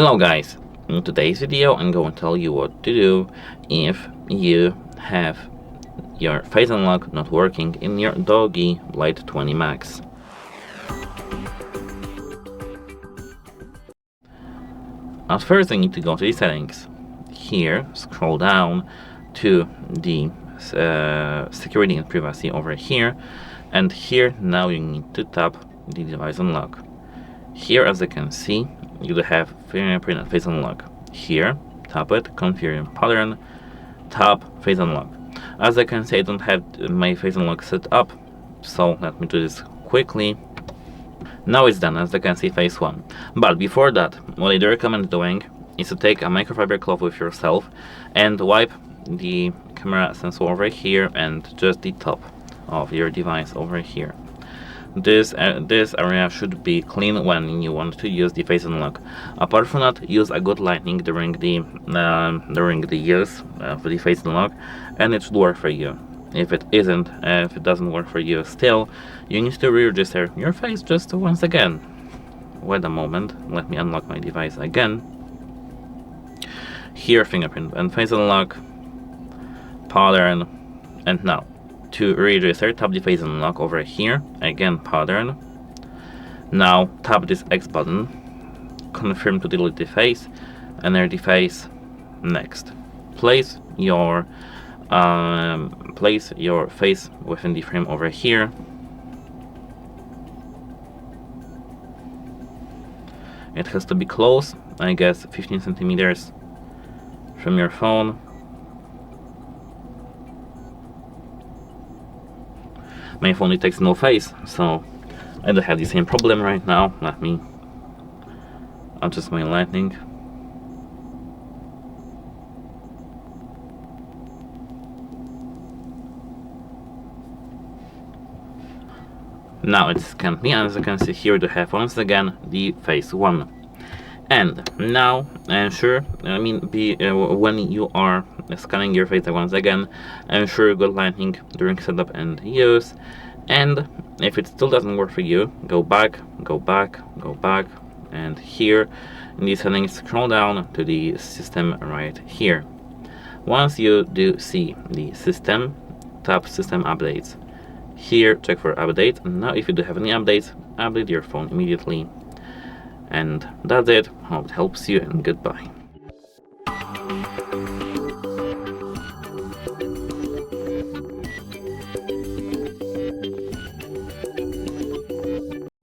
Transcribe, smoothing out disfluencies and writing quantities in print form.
Hello guys, in today's video I'm going to tell you what to do if you have your face unlock not working in your DOOGEE Blade 20 Max. At first I need to go to the settings. Here, scroll down to the security and privacy over here, and here now you need to tap the device unlock. Here, as you can see, you have fingerprint and face unlock. Here, tap it, confirm pattern, tap face unlock. As I can see, I don't have my face unlock set up, so let me do this quickly. Now it's done, as you can see, phase 1. But before that, what I do recommend doing is to take a microfiber cloth with yourself and wipe the camera sensor over here and just the top of your device over here. This area should be clean when you want to use the face unlock. Apart from that, use a good lighting during the use of the face unlock, and it should work for you. If it doesn't work for you still, you need to re-register your face just once again. Wait a moment, let me unlock my device again. Here, fingerprint and face unlock, pattern, and now to re-register, tap the face unlock over here, again pattern. Now tap this X button, confirm to delete the face, enter the face, next. Place your face within the frame over here. It has to be close, I guess 15 centimeters from your phone. My phone detects no face, so I don't have the same problem right now. Let me adjust my lighting. Now it scanned me, and as you can see here, to have once again the phase 1. And now ensure, when you are scanning your face once again, ensure good lighting during setup and use. And if it still doesn't work for you, go back, and here in the settings, scroll down to the system right here. Once you do see the system, tap system updates. Here, check for updates, and now if you do have any updates, update your phone immediately. And that's it. Hope it helps you, and goodbye.